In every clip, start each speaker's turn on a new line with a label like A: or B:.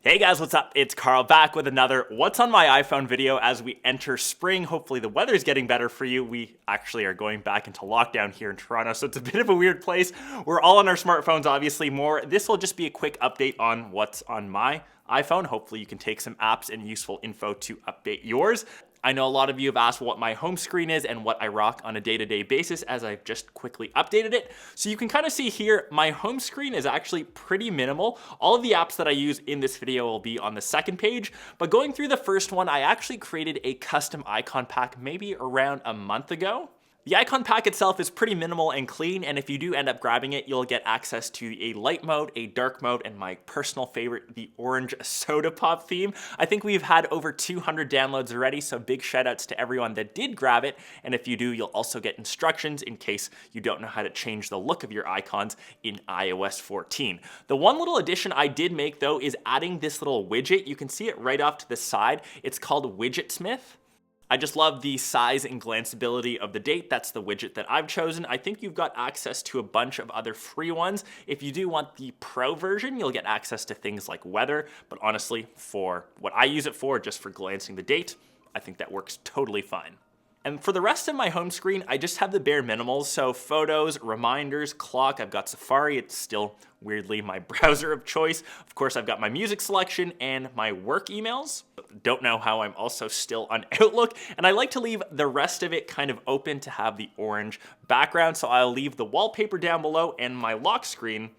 A: Hey guys, what's up? It's Karl back with another What's on My iPhone video as we enter spring. Hopefully the weather's getting better for you. We actually are going back into lockdown here in Toronto, so it's a bit of a weird place. We're all on our smartphones, obviously more. This will just be a quick update on what's on my iPhone. Hopefully you can take some apps and useful info to update yours. I know a lot of you have asked what my home screen is and what I rock on a day-to-day basis as I've just quickly updated it. So you can kind of see here, my home screen is actually pretty minimal. All of the apps that I use in this video will be on the second page, but going through the first one, I actually created a custom icon pack maybe around a month ago. The icon pack itself is pretty minimal and clean, and if you do end up grabbing it, you'll get access to a light mode, a dark mode, and my personal favorite, the orange soda pop theme. I think we've had over 200 downloads already, so big shout outs to everyone that did grab it, and if you do, you'll also get instructions in case you don't know how to change the look of your icons in iOS 14. The one little addition I did make though is adding this little widget. You can see it right off to the side. It's called Widgetsmith. I just love the size and glanceability of the date. That's the widget that I've chosen. I think you've got access to a bunch of other free ones. If you do want the pro version, you'll get access to things like weather, but honestly, for what I use it for, just for glancing the date, I think that works totally fine. And for the rest of my home screen, I just have the bare minimals. So photos, reminders, clock, I've got Safari. It's still weirdly my browser of choice. Of course, I've got my music selection and my work emails. Don't know how I'm also still on Outlook. And I like to leave the rest of it kind of open to have the orange background. So I'll leave the wallpaper down below and my lock screen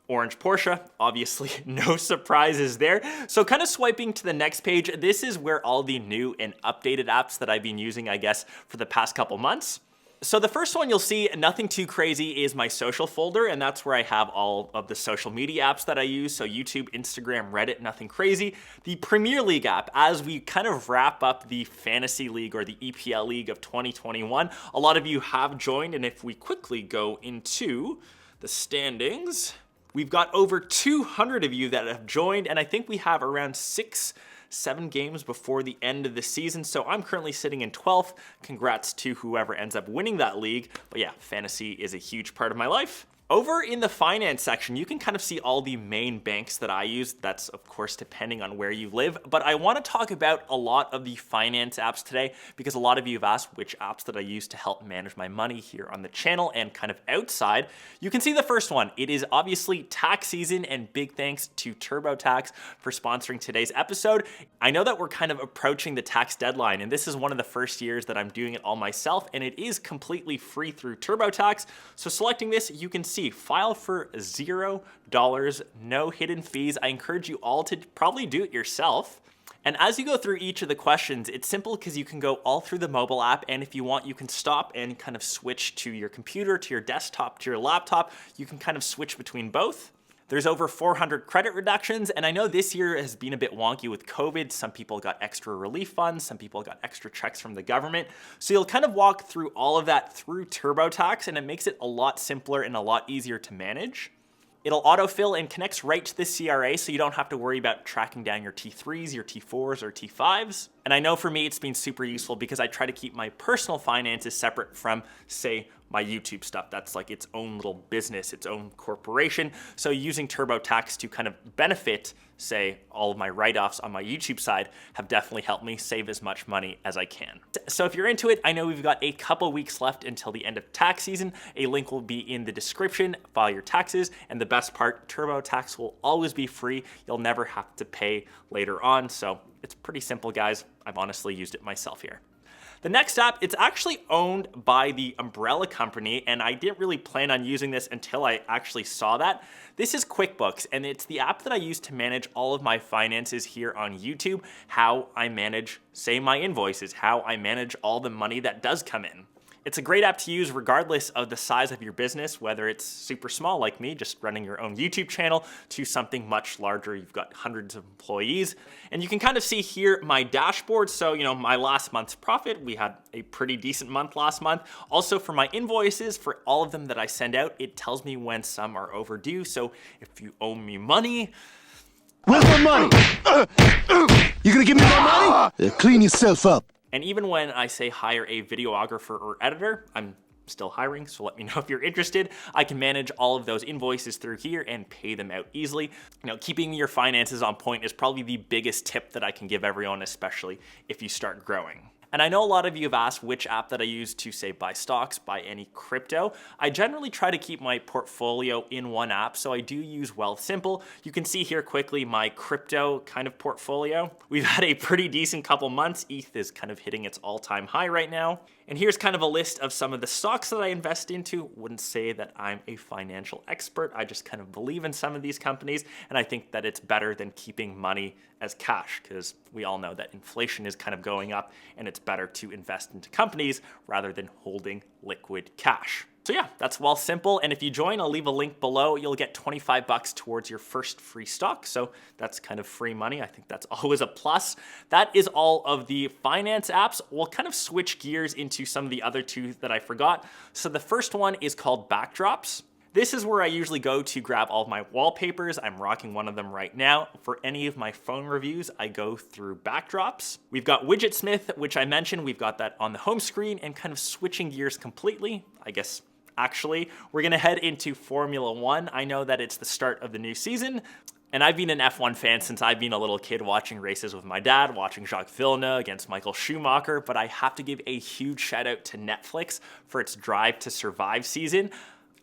A: orange Porsche, obviously no surprises there. So kind of swiping to the next page, this is where all the new and updated apps that I've been using, I guess, for the past couple months. So the first one you'll see, nothing too crazy, is my social folder, and that's where I have all of the social media apps that I use. So YouTube, Instagram, Reddit, nothing crazy. The Premier League app, as we kind of wrap up the Fantasy League or the EPL League of 2021, a lot of you have joined, and if we quickly go into the standings, we've got over 200 of you that have joined, and I think we have around 6-7 games before the end of the season. So I'm currently sitting in 12th. Congrats to whoever ends up winning that league. But yeah, fantasy is a huge part of my life. Over in the finance section, you can kind of see all the main banks that I use. That's of course depending on where you live, but I want to talk about a lot of the finance apps today because a lot of you have asked which apps that I use to help manage my money here on the channel and kind of outside. You can see the first one. It is obviously tax season, and big thanks to TurboTax for sponsoring today's episode. I know that we're kind of approaching the tax deadline, and this is one of the first years that I'm doing it all myself, and it is completely free through TurboTax. So selecting this, you can see file for $0, no hidden fees. I encourage you all to probably do it yourself. And as you go through each of the questions, it's simple because you can go all through the mobile app, and if you want, you can stop and kind of switch to your computer, to your desktop, to your laptop. You can kind of switch between both. There's over 400 credit reductions, and I know this year has been a bit wonky with COVID. Some people got extra relief funds, some people got extra checks from the government. So you'll kind of walk through all of that through TurboTax, and it makes it a lot simpler and a lot easier to manage. It'll autofill and connects right to the CRA, so you don't have to worry about tracking down your T3s, your T4s, or T5s. And I know for me, it's been super useful because I try to keep my personal finances separate from, say, my YouTube stuff. That's like its own little business, its own corporation. So using TurboTax to kind of benefit, say, all of my write-offs on my YouTube side have definitely helped me save as much money as I can. So if you're into it, I know we've got a couple weeks left until the end of tax season. A link will be in the description. File your taxes, and the best part, TurboTax will always be free. You'll never have to pay later on. So it's pretty simple, guys. I've honestly used it myself here. The next app, it's actually owned by the umbrella company, and I didn't really plan on using this until I actually saw that. This is Quickbooks, and it's the app that I use to manage all of my finances here on YouTube, how I manage, say, my invoices, how I manage all the money that does come in. It's a great app to use regardless of the size of your business, whether it's super small like me, just running your own YouTube channel, to something much larger. You've got hundreds of employees. And you can kind of see here my dashboard. So, my last month's profit, we had a pretty decent month last month. Also for my invoices, for all of them that I send out, it tells me when some are overdue. So if you owe me money,
B: where's my money? You gonna give me my money? Clean yourself up.
A: And even when I say hire a videographer or editor, I'm still hiring, so let me know if you're interested. I can manage all of those invoices through here and pay them out easily. Keeping your finances on point is probably the biggest tip that I can give everyone, especially if you start growing. And I know a lot of you have asked which app that I use to, say, buy stocks, buy any crypto. I generally try to keep my portfolio in one app, so I do use Wealthsimple. You can see here quickly my crypto kind of portfolio. We've had a pretty decent couple months. ETH is kind of hitting its all-time high right now. And here's kind of a list of some of the stocks that I invest into. Wouldn't say that I'm a financial expert. I just kind of believe in some of these companies, and I think that it's better than keeping money as cash, because we all know that inflation is kind of going up, and it's better to invest into companies rather than holding liquid cash. So yeah, that's Wealthsimple, and if you join, I'll leave a link below. You'll get $25 towards your first free stock, so that's kind of free money. I think that's always a plus. That is all of the finance apps. We'll kind of switch gears into some of the other two that I forgot. So the first one is called Backdrops. This is where I usually go to grab all of my wallpapers. I'm rocking one of them right now. For any of my phone reviews, I go through Backdrops. We've got Widgetsmith, which I mentioned. We've got that on the home screen, and kind of switching gears completely, I guess. Actually, we're gonna head into Formula One. I know that it's the start of the new season, and I've been an F1 fan since I've been a little kid, watching races with my dad, watching Jacques Villeneuve against Michael Schumacher, but I have to give a huge shout out to Netflix for its Drive to Survive season.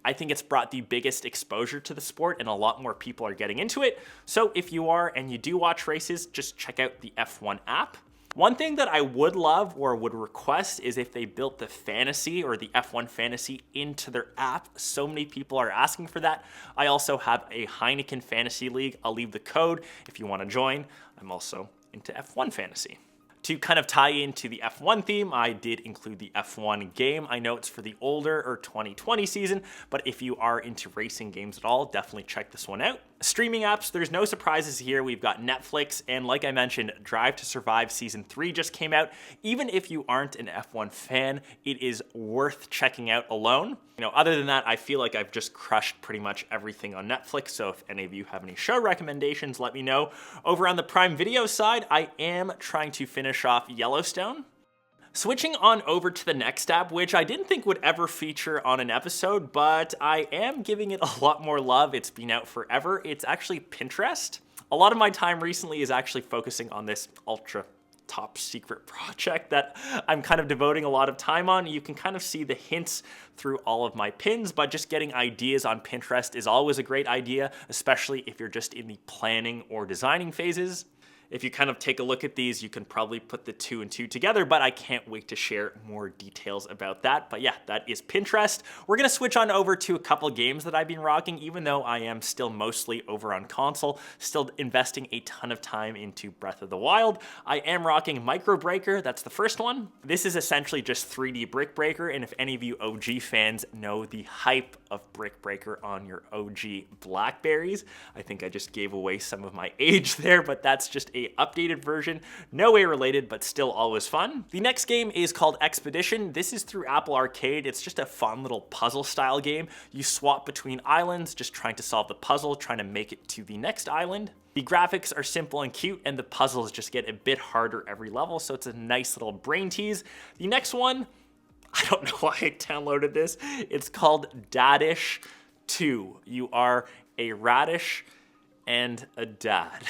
A: I think it's brought the biggest exposure to the sport, and a lot more people are getting into it. So if you are and you do watch races, just check out the F1 app. One thing that I would love or would request is if they built the fantasy or the F1 fantasy into their app. So many people are asking for that. I also have a Heineken fantasy league. I'll leave the code if you want to join. I'm also into F1 fantasy. To kind of tie into the F1 theme, I did include the F1 game. I know it's for the older or 2020 season, but if you are into racing games at all, definitely check this one out. Streaming apps, there's no surprises here. We've got Netflix, and like I mentioned, Drive to Survive Season 3 just came out. Even if you aren't an F1 fan, it is worth checking out alone. Other than that, I feel like I've just crushed pretty much everything on Netflix, so if any of you have any show recommendations, let me know. Over on the Prime Video side, I am trying to finish off Yellowstone. Switching on over to the next app, which I didn't think would ever feature on an episode, but I am giving it a lot more love. It's been out forever. It's actually Pinterest. A lot of my time recently is actually focusing on this ultra top secret project that I'm kind of devoting a lot of time on. You can kind of see the hints through all of my pins, but just getting ideas on Pinterest is always a great idea, especially if you're just in the planning or designing phases. If you kind of take a look at these, you can probably put the two and two together, but I can't wait to share more details about that. But yeah, that is Pinterest. We're gonna switch on over to a couple games that I've been rocking, even though I am still mostly over on console, still investing a ton of time into Breath of the Wild. I am rocking Micro Breaker, that's the first one. This is essentially just 3D Brick Breaker, and if any of you OG fans know the hype of Brick Breaker on your OG Blackberries, I think I just gave away some of my age there, but that's just a updated version, no way related, but still always fun. The next game is called Expedition. This is through Apple Arcade. It's just a fun little puzzle style game. You swap between islands, just trying to solve the puzzle, trying to make it to the next island. The graphics are simple and cute, and the puzzles just get a bit harder every level, so it's a nice little brain tease. The next one, I don't know why I downloaded this. It's called Dadish 2. You are a radish and a dad.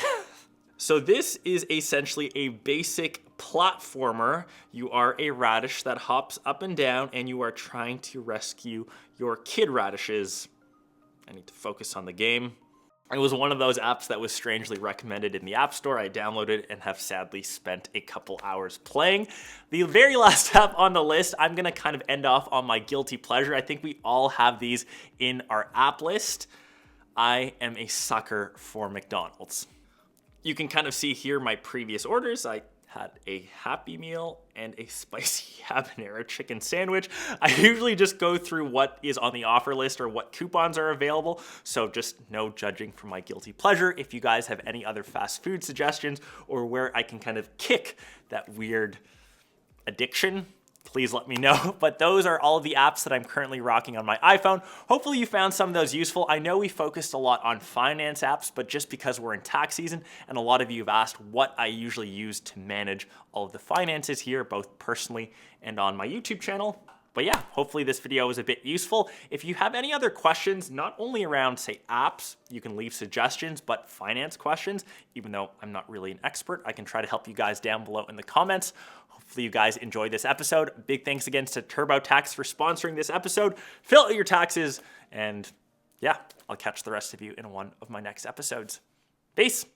A: So this is essentially a basic platformer. You are a radish that hops up and down, and you are trying to rescue your kid radishes. I need to focus on the game. It was one of those apps that was strangely recommended in the App Store. I downloaded and have sadly spent a couple hours playing. The very last app on the list, I'm gonna kind of end off on my guilty pleasure. I think we all have these in our app list. I am a sucker for McDonald's. You can kind of see here my previous orders. I had a Happy Meal and a spicy habanero chicken sandwich. I usually just go through what is on the offer list or what coupons are available, so just no judging for my guilty pleasure. If you guys have any other fast food suggestions or where I can kind of kick that weird addiction, please let me know. But those are all of the apps that I'm currently rocking on my iPhone. Hopefully you found some of those useful. I know we focused a lot on finance apps, but just because we're in tax season and a lot of you have asked what I usually use to manage all of the finances here, both personally and on my YouTube channel, But yeah, hopefully this video was a bit useful. If you have any other questions, not only around, say, apps, you can leave suggestions, but finance questions, even though I'm not really an expert, I can try to help you guys down below in the comments. Hopefully you guys enjoyed this episode. Big thanks again to TurboTax for sponsoring this episode. Fill out your taxes, and yeah, I'll catch the rest of you in one of my next episodes. Peace.